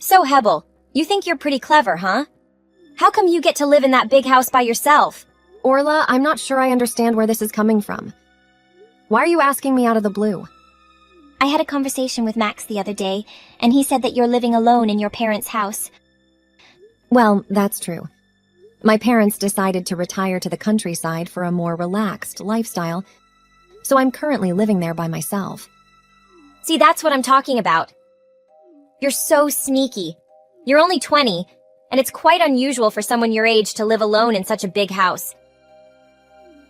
So Hebel, you think you're pretty clever, huh? How come you get to live in that big house by yourself? Orla, I'm not sure I understand where this is coming from. Why are you asking me out of the blue? I had a conversation with Max the other day, and he said that you're living alone in your parents' house. Well, that's true. My parents decided to retire to the countryside for a more relaxed lifestyle, so I'm currently living there by myself. See, that's what I'm talking about. You're so sneaky. You're only 20, and it's quite unusual for someone your age to live alone in such a big house.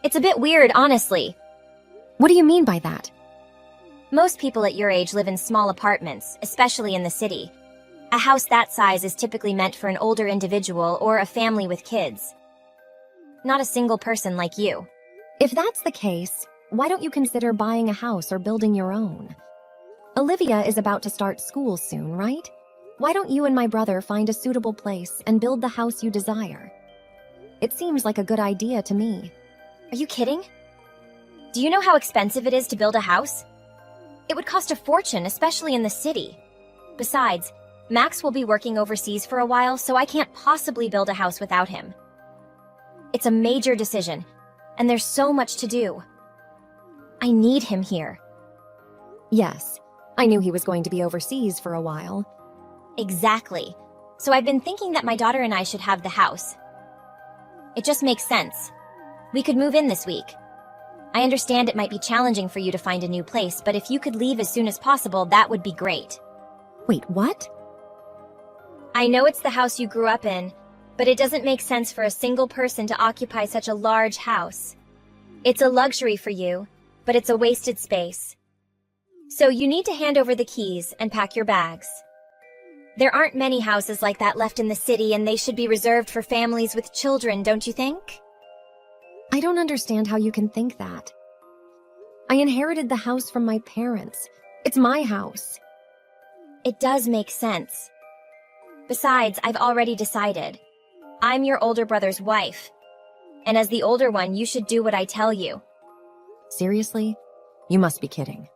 It's a bit weird, honestly. What do you mean by that? Most people at your age live in small apartments, especially in the city. A house that size is typically meant for an older individual or a family with kids. Not a single person like you. If that's the case, why don't you consider buying a house or building your own? Olivia is about to start school soon, right? Why don't you and my brother find a suitable place and build the house you desire? It seems like a good idea to me. Are you kidding? Do you know how expensive it is to build a house? It would cost a fortune, especially in the city. Besides, Max will be working overseas for a while, so I can't possibly build a house without him. It's a major decision, and there's so much to do. I need him here. Yes, I knew he was going to be overseas for a while. Exactly. So I've been thinking that my daughter and I should have the house. It just makes sense. We could move in this week. I understand it might be challenging for you to find a new place, but if you could leave as soon as possible, that would be great. Wait, what? I know it's the house you grew up in, but it doesn't make sense for a single person to occupy such a large house. It's a luxury for you, but it's a wasted space. So you need to hand over the keys and pack your bags. There aren't many houses like that left in the city, and they should be reserved for families with children, don't you think? I don't understand how you can think that. I inherited the house from my parents. It's my house. It does make sense. Besides, I've already decided. I'm your older brother's wife. And as the older one, you should do what I tell you. Seriously? You must be kidding.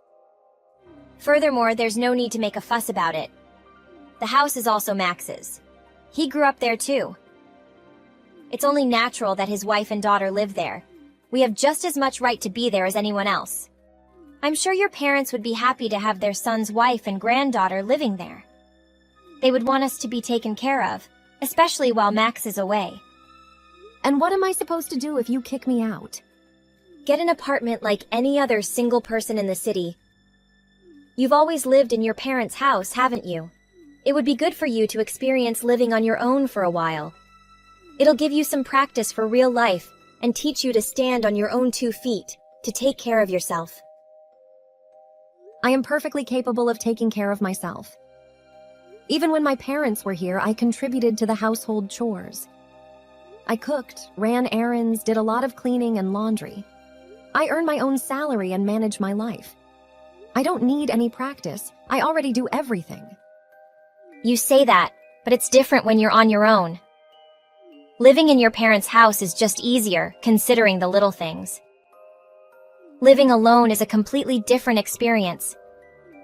Furthermore, there's no need to make a fuss about it. The house is also Max's. He grew up there too. It's only natural that his wife and daughter live there. We have just as much right to be there as anyone else. I'm sure your parents would be happy to have their son's wife and granddaughter living there. They would want us to be taken care of, especially while Max is away. And what am I supposed to do if you kick me out? Get an apartment like any other single person in the city. You've always lived in your parents' house, haven't you? It would be good for you to experience living on your own for a while. It'll give you some practice for real life and teach you to stand on your own 2 feet, to take care of yourself. I am perfectly capable of taking care of myself. Even when my parents were here, I contributed to the household chores. I cooked, ran errands, did a lot of cleaning and laundry. I earn my own salary and manage my life. I don't need any practice. I already do everything. You say that, but it's different when you're on your own. Living in your parents' house is just easier, considering the little things. Living alone is a completely different experience.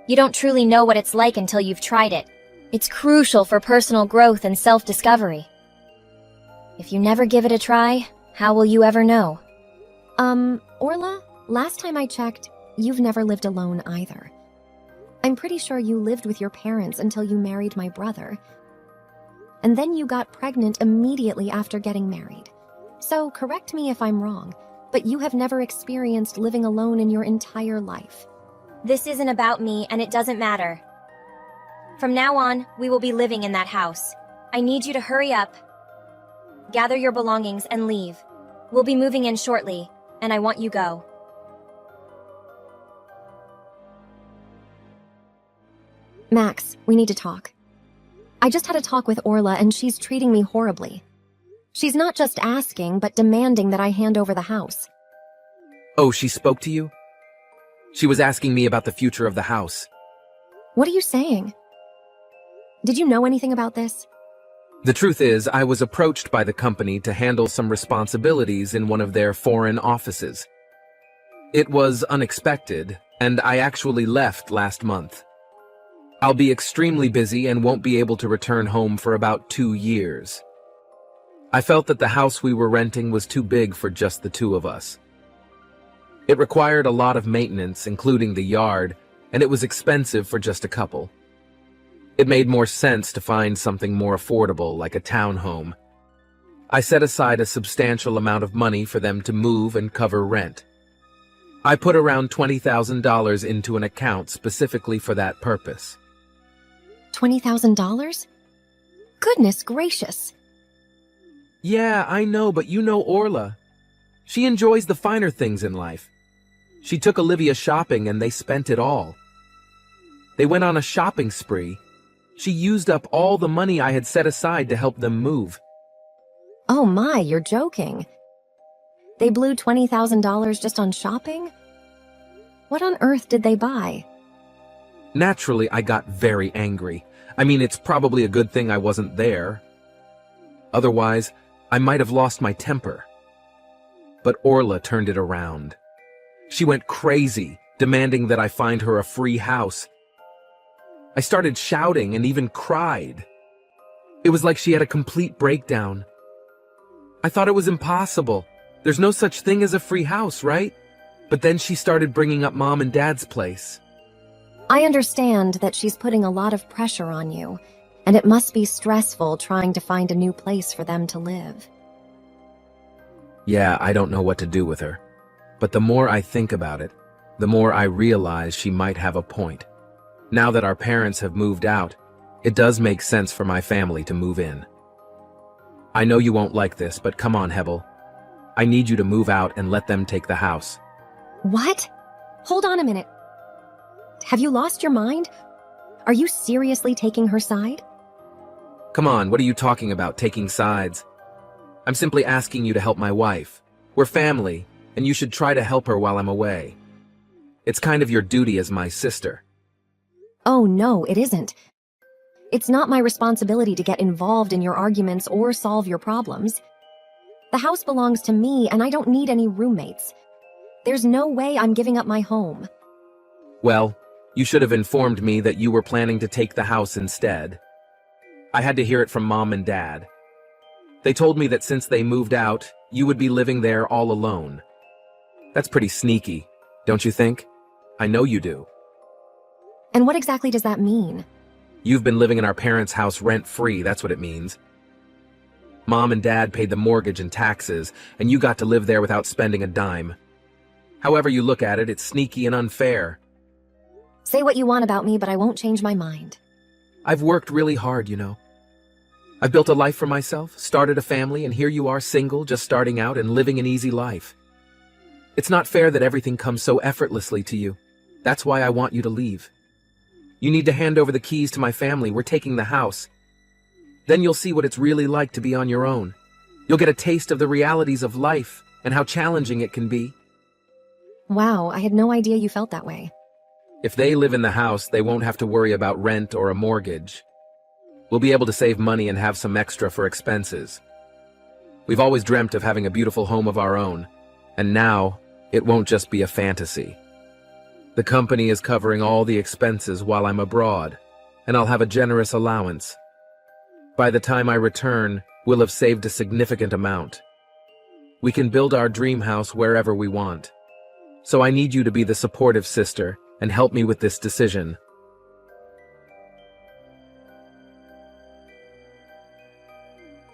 You don't truly know what it's like until you've tried it. It's crucial for personal growth and self-discovery. If you never give it a try, how will you ever know? Orla, last time I checked, you've never lived alone either. I'm pretty sure you lived with your parents until you married my brother. And then you got pregnant immediately after getting married. So correct me if I'm wrong, but you have never experienced living alone in your entire life. This isn't about me, and it doesn't matter. From now on, we will be living in that house. I need you to hurry up. Gather your belongings and leave. We'll be moving in shortly, and I want you go. Max, we need to talk. I just had a talk with Orla and she's treating me horribly. She's not just asking, but demanding that I hand over the house. Oh, she spoke to you? She was asking me about the future of the house. What are you saying? Did you know anything about this? The truth is, I was approached by the company to handle some responsibilities in one of their foreign offices. It was unexpected, and I actually left last month. I'll be extremely busy and won't be able to return home for about 2 years. I felt that the house we were renting was too big for just the two of us. It required a lot of maintenance, including the yard, and it was expensive for just a couple. It made more sense to find something more affordable, like a townhome. I set aside a substantial amount of money for them to move and cover rent. I put around $20,000 into an account specifically for that purpose. $20,000? Goodness gracious. Yeah, I know, but you know Orla. She enjoys the finer things in life. She took Olivia shopping and they spent it all. They went on a shopping spree. She used up all the money I had set aside to help them move. Oh my, you're joking. They blew $20,000 just on shopping? What on earth did they buy? Naturally, I got very angry. I mean, it's probably a good thing I wasn't there. Otherwise, I might have lost my temper. But Orla turned it around. She went crazy, demanding that I find her a free house. I started shouting and even cried. It was like she had a complete breakdown. I thought it was impossible. There's no such thing as a free house, right? But then she started bringing up Mom and Dad's place. I understand that she's putting a lot of pressure on you, and it must be stressful trying to find a new place for them to live. Yeah, I don't know what to do with her. But the more I think about it, the more I realize she might have a point. Now that our parents have moved out, it does make sense for my family to move in. I know you won't like this, but come on, Hebel. I need you to move out and let them take the house. What? Hold on a minute. Have you lost your mind? Are you seriously taking her side? Come on, what are you talking about, taking sides? I'm simply asking you to help my wife. We're family, and you should try to help her while I'm away. It's kind of your duty as my sister. Oh no, it isn't. It's not my responsibility to get involved in your arguments or solve your problems. The house belongs to me, and I don't need any roommates. There's no way I'm giving up my home. Well, you should have informed me that you were planning to take the house instead. I had to hear it from Mom and Dad. They told me that since they moved out, you would be living there all alone. That's pretty sneaky, don't you think? I know you do. And what exactly does that mean? You've been living in our parents' house rent-free, that's what it means. Mom and Dad paid the mortgage and taxes, and you got to live there without spending a dime. However you look at it, it's sneaky and unfair. Say what you want about me, but I won't change my mind. I've worked really hard, you know. I've built a life for myself, started a family, and here you are single, just starting out and living an easy life. It's not fair that everything comes so effortlessly to you. That's why I want you to leave. You need to hand over the keys to my family. We're taking the house. Then you'll see what it's really like to be on your own. You'll get a taste of the realities of life and how challenging it can be. Wow, I had no idea you felt that way. If they live in the house, they won't have to worry about rent or a mortgage. We'll be able to save money and have some extra for expenses. We've always dreamt of having a beautiful home of our own, and now it won't just be a fantasy. The company is covering all the expenses while I'm abroad, and I'll have a generous allowance. By the time I return, we'll have saved a significant amount. We can build our dream house wherever we want. So I need you to be the supportive sister and help me with this decision.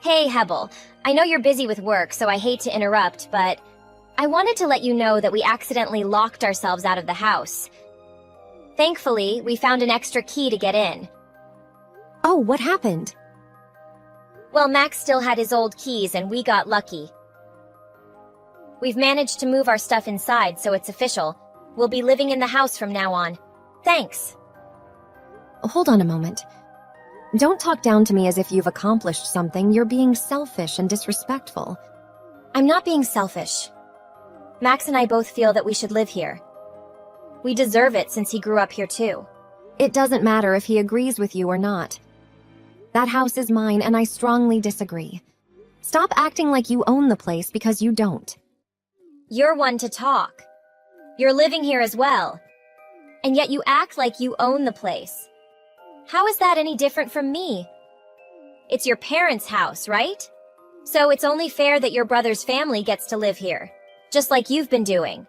Hey, Hebel. I know you're busy with work, so I hate to interrupt, but I wanted to let you know that we accidentally locked ourselves out of the house. Thankfully, we found an extra key to get in. Oh, what happened? Well, Max still had his old keys and we got lucky. We've managed to move our stuff inside, so it's official. We'll be living in the house from now on. Thanks. Hold on a moment. Don't talk down to me as if you've accomplished something. You're being selfish and disrespectful. I'm not being selfish. Max and I both feel that we should live here. We deserve it since he grew up here too. It doesn't matter if he agrees with you or not. That house is mine, and I strongly disagree. Stop acting like you own the place because you don't. You're one to talk. You're living here as well. And yet you act like you own the place. How is that any different from me? It's your parents' house, right? So it's only fair that your brother's family gets to live here, just like you've been doing.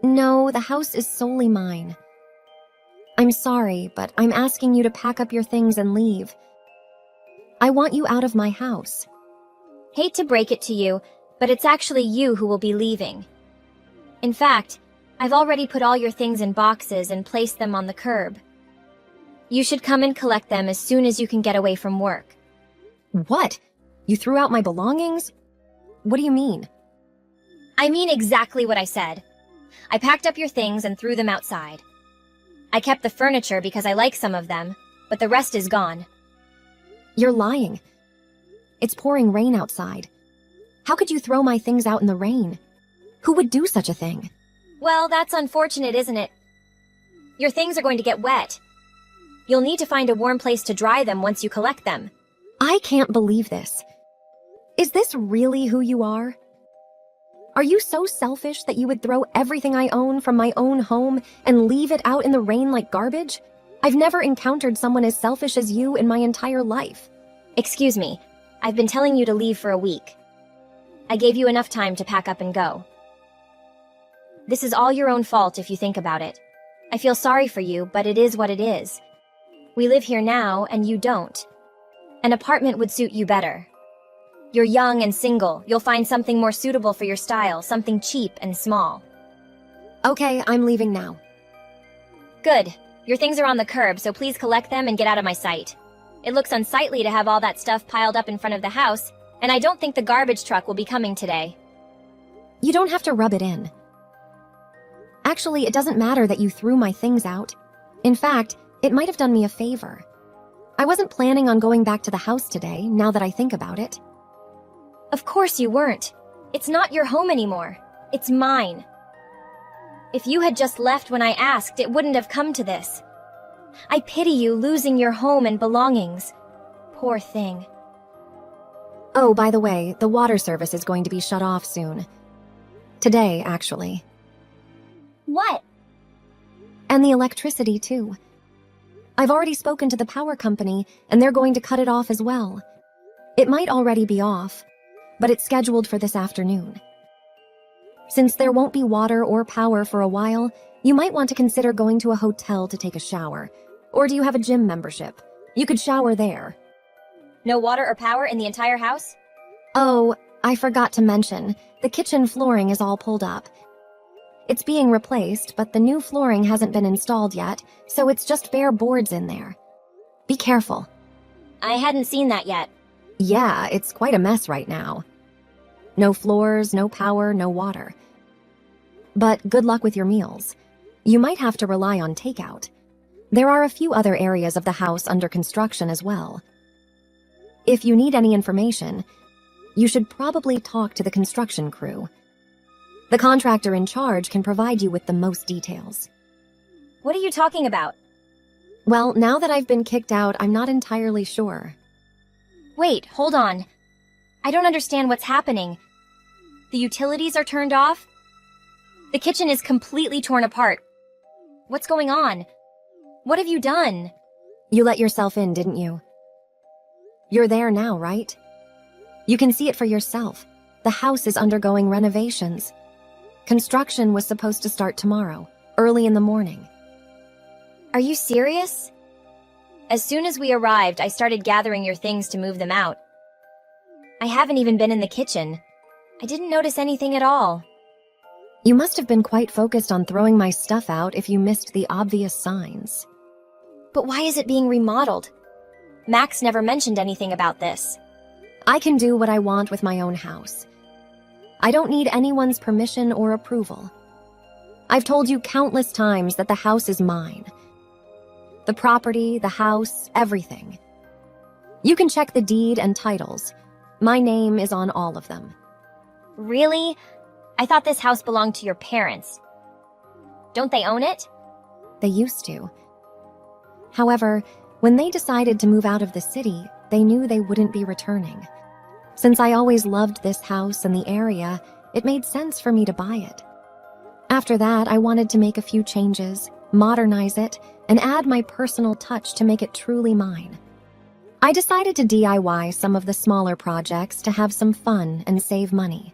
No, the house is solely mine. I'm sorry, but I'm asking you to pack up your things and leave. I want you out of my house. Hate to break it to you, but it's actually you who will be leaving. In fact, I've already put all your things in boxes and placed them on the curb. You should come and collect them as soon as you can get away from work. What? You threw out my belongings? What do you mean? I mean exactly what I said. I packed up your things and threw them outside. I kept the furniture because I like some of them, but the rest is gone. You're lying. It's pouring rain outside. How could you throw my things out in the rain? Who would do such a thing? Well, that's unfortunate, isn't it? Your things are going to get wet. You'll need to find a warm place to dry them once you collect them. I can't believe this. Is this really who you are? Are you so selfish that you would throw everything I own from my own home and leave it out in the rain like garbage? I've never encountered someone as selfish as you in my entire life. Excuse me, I've been telling you to leave for a week. I gave you enough time to pack up and go. This is all your own fault if you think about it. I feel sorry for you, but it is what it is. We live here now, and you don't. An apartment would suit you better. You're young and single. You'll find something more suitable for your style, something cheap and small. Okay, I'm leaving now. Good. Your things are on the curb, so please collect them and get out of my sight. It looks unsightly to have all that stuff piled up in front of the house, and I don't think the garbage truck will be coming today. You don't have to rub it in. Actually, it doesn't matter that you threw my things out. In fact, it might have done me a favor. I wasn't planning on going back to the house today, now that I think about it. Of course you weren't. It's not your home anymore. It's mine. If you had just left when I asked, it wouldn't have come to this. I pity you losing your home and belongings. Poor thing. Oh, by the way, the water service is going to be shut off soon. Today, actually. What? And the electricity, too. I've already spoken to the power company, and they're going to cut it off as well. It might already be off, but it's scheduled for this afternoon. Since there won't be water or power for a while, you might want to consider going to a hotel to take a shower. Or do you have a gym membership? You could shower there. No water or power in the entire house? Oh, I forgot to mention, the kitchen flooring is all pulled up. It's being replaced, but the new flooring hasn't been installed yet, so it's just bare boards in there. Be careful. I hadn't seen that yet. Yeah, it's quite a mess right now. No floors, no power, no water. But good luck with your meals. You might have to rely on takeout. There are a few other areas of the house under construction as well. If you need any information, you should probably talk to the construction crew. The contractor in charge can provide you with the most details. What are you talking about? Well, now that I've been kicked out, I'm not entirely sure. Wait, hold on. I don't understand what's happening. The utilities are turned off? The kitchen is completely torn apart. What's going on? What have you done? You let yourself in, didn't you? You're there now, right? You can see it for yourself. The house is undergoing renovations. Construction was supposed to start tomorrow, early in the morning. Are you serious? As soon as we arrived, I started gathering your things to move them out. I haven't even been in the kitchen. I didn't notice anything at all. You must have been quite focused on throwing my stuff out if you missed the obvious signs. But why is it being remodeled? Max never mentioned anything about this. I can do what I want with my own house. I don't need anyone's permission or approval. I've told you countless times that the house is mine. The property, the house, everything. You can check the deed and titles. My name is on all of them. Really? I thought this house belonged to your parents. Don't they own it? They used to. However, when they decided to move out of the city, they knew they wouldn't be returning. Since I always loved this house and the area, it made sense for me to buy it. After that, I wanted to make a few changes, modernize it, and add my personal touch to make it truly mine. I decided to DIY some of the smaller projects to have some fun and save money.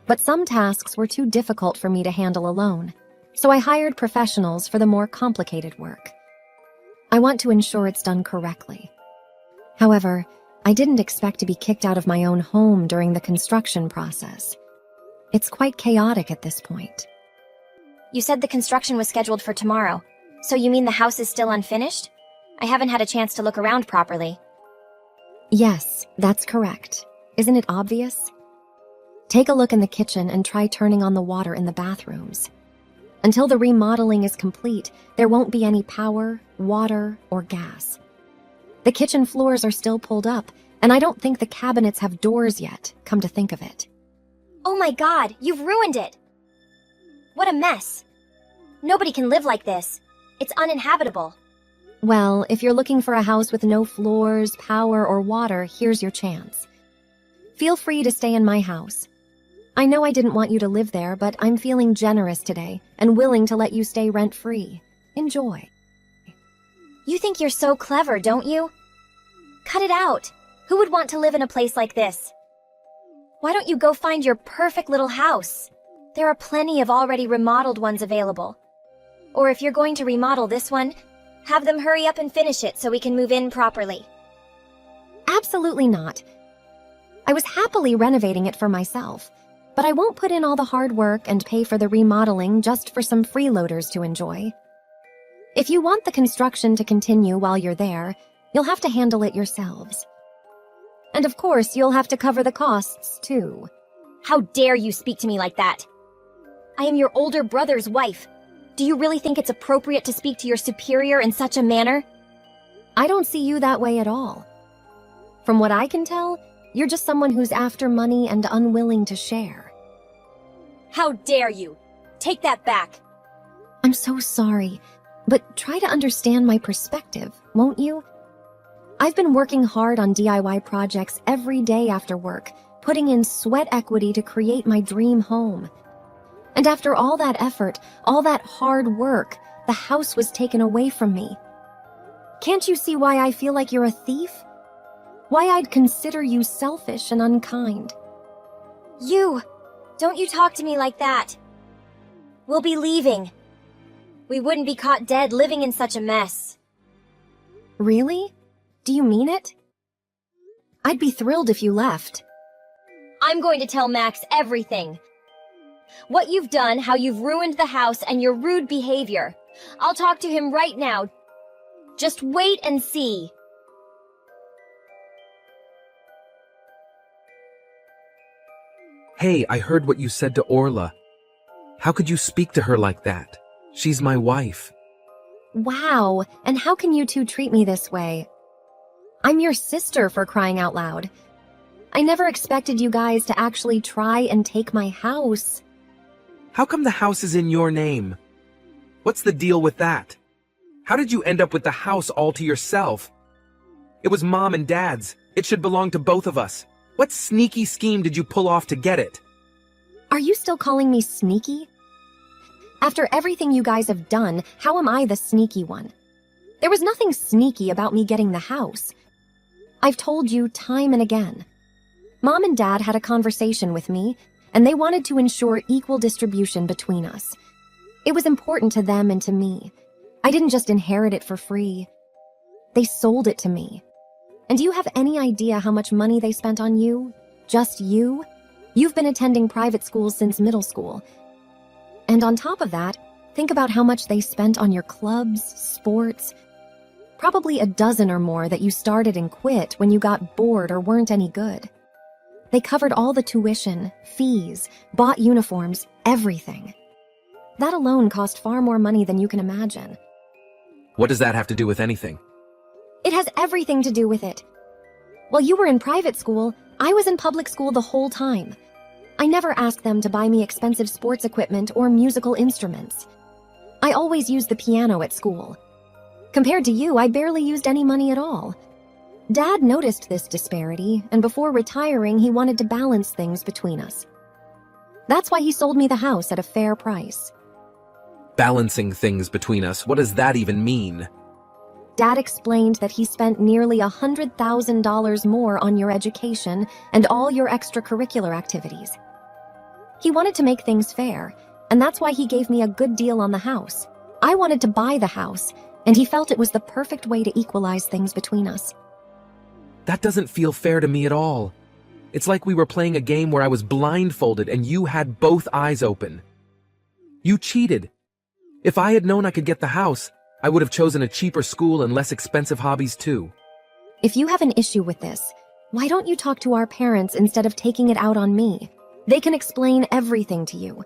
But some tasks were too difficult for me to handle alone, so I hired professionals for the more complicated work. I want to ensure it's done correctly. However, I didn't expect to be kicked out of my own home during the construction process. It's quite chaotic at this point. You said the construction was scheduled for tomorrow, so you mean the house is still unfinished? I haven't had a chance to look around properly. Yes, that's correct. Isn't it obvious? Take a look in the kitchen and try turning on the water in the bathrooms. Until the remodeling is complete, there won't be any power, water, or gas. The kitchen floors are still pulled up, and I don't think the cabinets have doors yet, come to think of it. Oh my God, you've ruined it! What a mess! Nobody can live like this. It's uninhabitable. Well, if you're looking for a house with no floors, power, or water, here's your chance. Feel free to stay in my house. I know I didn't want you to live there, but I'm feeling generous today and willing to let you stay rent-free. Enjoy. You think you're so clever, don't you? Cut it out. Who would want to live in a place like this? Why don't you go find your perfect little house? There are plenty of already remodeled ones available. Or if you're going to remodel this one, have them hurry up and finish it so we can move in properly. Absolutely not. I was happily renovating it for myself, but I won't put in all the hard work and pay for the remodeling just for some freeloaders to enjoy. If you want the construction to continue while you're there, you'll have to handle it yourselves. And of course, you'll have to cover the costs, too. How dare you speak to me like that? I am your older brother's wife. Do you really think it's appropriate to speak to your superior in such a manner? I don't see you that way at all. From what I can tell, you're just someone who's after money and unwilling to share. How dare you? Take that back. I'm so sorry, but try to understand my perspective, won't you? I've been working hard on DIY projects every day after work, putting in sweat equity to create my dream home. And after all that effort, all that hard work, the house was taken away from me. Can't you see why I feel like you're a thief? Why I'd consider you selfish and unkind? Don't you talk to me like that. We'll be leaving. We wouldn't be caught dead living in such a mess. Really? Do you mean it? I'd be thrilled if you left. I'm going to tell Max everything. What you've done, how you've ruined the house, and your rude behavior. I'll talk to him right now. Just wait and see. Hey, I heard what you said to Orla. How could you speak to her like that? She's my wife. Wow, and how can you two treat me this way? I'm your sister, for crying out loud. I never expected you guys to actually try and take my house. How come the house is in your name? What's the deal with that? How did you end up with the house all to yourself? It was Mom and Dad's. It should belong to both of us. What sneaky scheme did you pull off to get it? Are you still calling me sneaky? After everything you guys have done, how am I the sneaky one? There was nothing sneaky about me getting the house. I've told you time and again. Mom and Dad had a conversation with me, and they wanted to ensure equal distribution between us. It was important to them and to me. I didn't just inherit it for free. They sold it to me. And do you have any idea how much money they spent on you? Just you? You've been attending private schools since middle school. And on top of that, think about how much they spent on your clubs, sports. Probably a dozen or more that you started and quit when you got bored or weren't any good. They covered all the tuition, fees, bought uniforms, everything. That alone cost far more money than you can imagine. What does that have to do with anything? It has everything to do with it. While you were in private school, I was in public school the whole time. I never asked them to buy me expensive sports equipment or musical instruments. I always used the piano at school. Compared to you, I barely used any money at all. Dad noticed this disparity, and before retiring, he wanted to balance things between us. That's why he sold me the house at a fair price. Balancing things between us, what does that even mean? Dad explained that he spent nearly $100,000 more on your education and all your extracurricular activities. He wanted to make things fair, and that's why he gave me a good deal on the house. I wanted to buy the house, and he felt it was the perfect way to equalize things between us. That doesn't feel fair to me at all. It's like we were playing a game where I was blindfolded and you had both eyes open. You cheated. If I had known I could get the house, I would have chosen a cheaper school and less expensive hobbies too. If you have an issue with this, why don't you talk to our parents instead of taking it out on me? They can explain everything to you.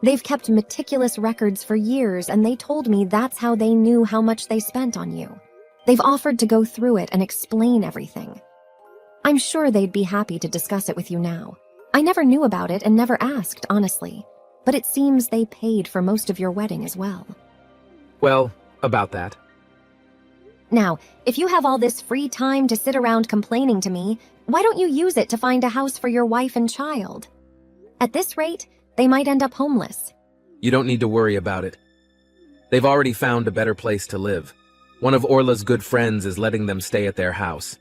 They've kept meticulous records for years, and they told me that's how they knew how much they spent on you. They've offered to go through it and explain everything. I'm sure they'd be happy to discuss it with you now. I never knew about it and never asked, honestly. But it seems they paid for most of your wedding as well. Well, about that. Now, if you have all this free time to sit around complaining to me, why don't you use it to find a house for your wife and child? At this rate, they might end up homeless. You don't need to worry about it. They've already found a better place to live. One of Orla's good friends is letting them stay at their house.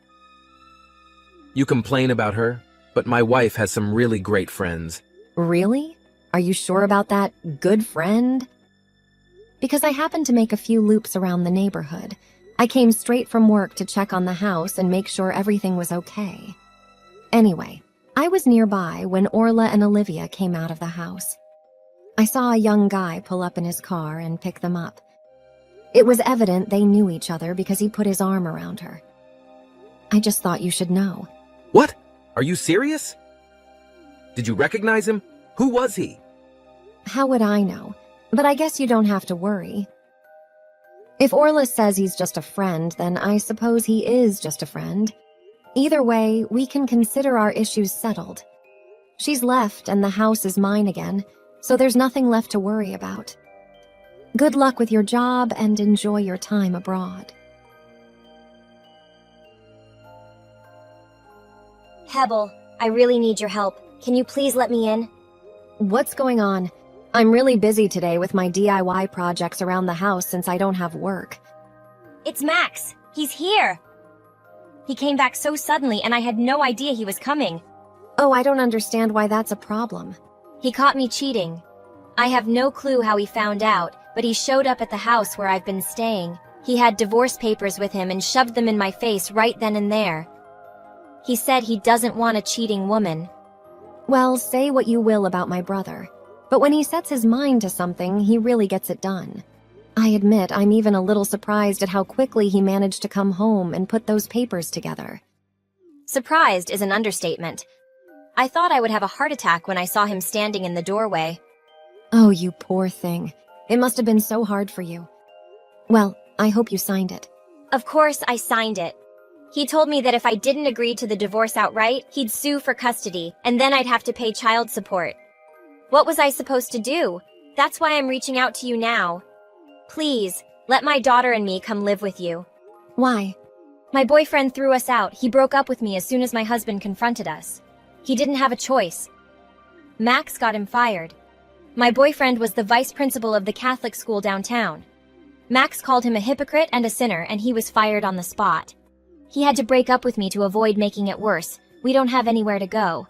You complain about her, but my wife has some really great friends. Really? Are you sure about that good friend? Because I happened to make a few loops around the neighborhood. I came straight from work to check on the house and make sure everything was okay. Anyway, I was nearby when Orla and Olivia came out of the house. I saw a young guy pull up in his car and pick them up. It was evident they knew each other because he put his arm around her. I just thought you should know. What? Are you serious? Did you recognize him? Who was he? How would I know? But I guess you don't have to worry. If Orla says he's just a friend, then I suppose he is just a friend. Either way, we can consider our issues settled. She's left and the house is mine again, so there's nothing left to worry about. Good luck with your job and enjoy your time abroad. Hebel, I really need your help. Can you please let me in? What's going on? I'm really busy today with my DIY projects around the house since I don't have work. It's Max. He's here. He came back so suddenly and I had no idea he was coming. Oh, I don't understand why that's a problem. He caught me cheating. I have no clue how he found out, but he showed up at the house where I've been staying. He had divorce papers with him and shoved them in my face right then and there. He said he doesn't want a cheating woman. Well, say what you will about my brother, but when he sets his mind to something, he really gets it done. I admit I'm even a little surprised at how quickly he managed to come home and put those papers together. Surprised is an understatement. I thought I would have a heart attack when I saw him standing in the doorway. Oh, you poor thing. It must have been so hard for you. Well, I hope you signed it. Of course I signed it. He told me that if I didn't agree to the divorce outright, he'd sue for custody, and then I'd have to pay child support. What was I supposed to do? That's why I'm reaching out to you now. Please, let my daughter and me come live with you. Why? My boyfriend threw us out. He broke up with me as soon as my husband confronted us. He didn't have a choice. Max got him fired. My boyfriend was the vice principal of the Catholic school downtown. Max called him a hypocrite and a sinner, and he was fired on the spot. He had to break up with me to avoid making it worse. We don't have anywhere to go.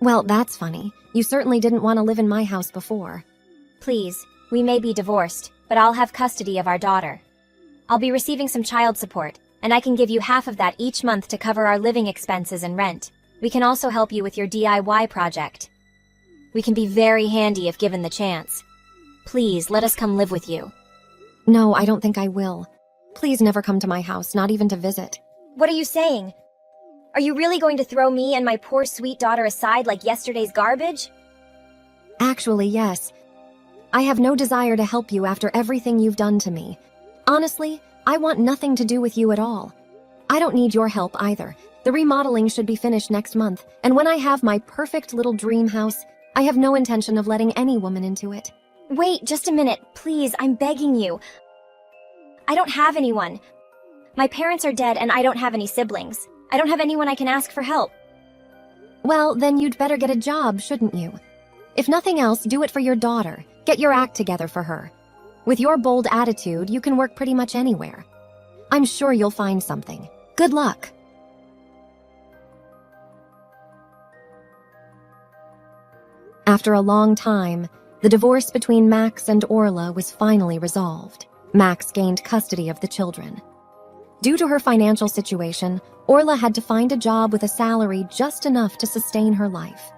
Well, that's funny. You certainly didn't want to live in my house before. Please, we may be divorced, but I'll have custody of our daughter. I'll be receiving some child support, and I can give you half of that each month to cover our living expenses and rent. We can also help you with your DIY project. We can be very handy if given the chance. Please, let us come live with you. No, I don't think I will. Please never come to my house, not even to visit. What are you saying? Are you really going to throw me and my poor sweet daughter aside like yesterday's garbage? Actually, yes. I have no desire to help you after everything you've done to me. Honestly, I want nothing to do with you at all. I don't need your help either. The remodeling should be finished next month, and when I have my perfect little dream house, I have no intention of letting any woman into it. Wait, just a minute. Please, I'm begging you. I don't have anyone. My parents are dead and I don't have any siblings. I don't have anyone I can ask for help. Well, then you'd better get a job, shouldn't you? If nothing else, do it for your daughter. Get your act together for her. With your bold attitude, you can work pretty much anywhere. I'm sure you'll find something. Good luck. After a long time, the divorce between Max and Orla was finally resolved. Max gained custody of the children. Due to her financial situation, Orla had to find a job with a salary just enough to sustain her life.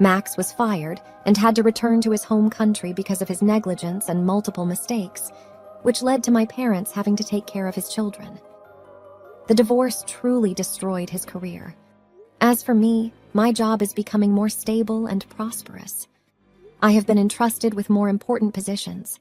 Max was fired and had to return to his home country because of his negligence and multiple mistakes, which led to my parents having to take care of his children. The divorce truly destroyed his career. As for me, my job is becoming more stable and prosperous. I have been entrusted with more important positions.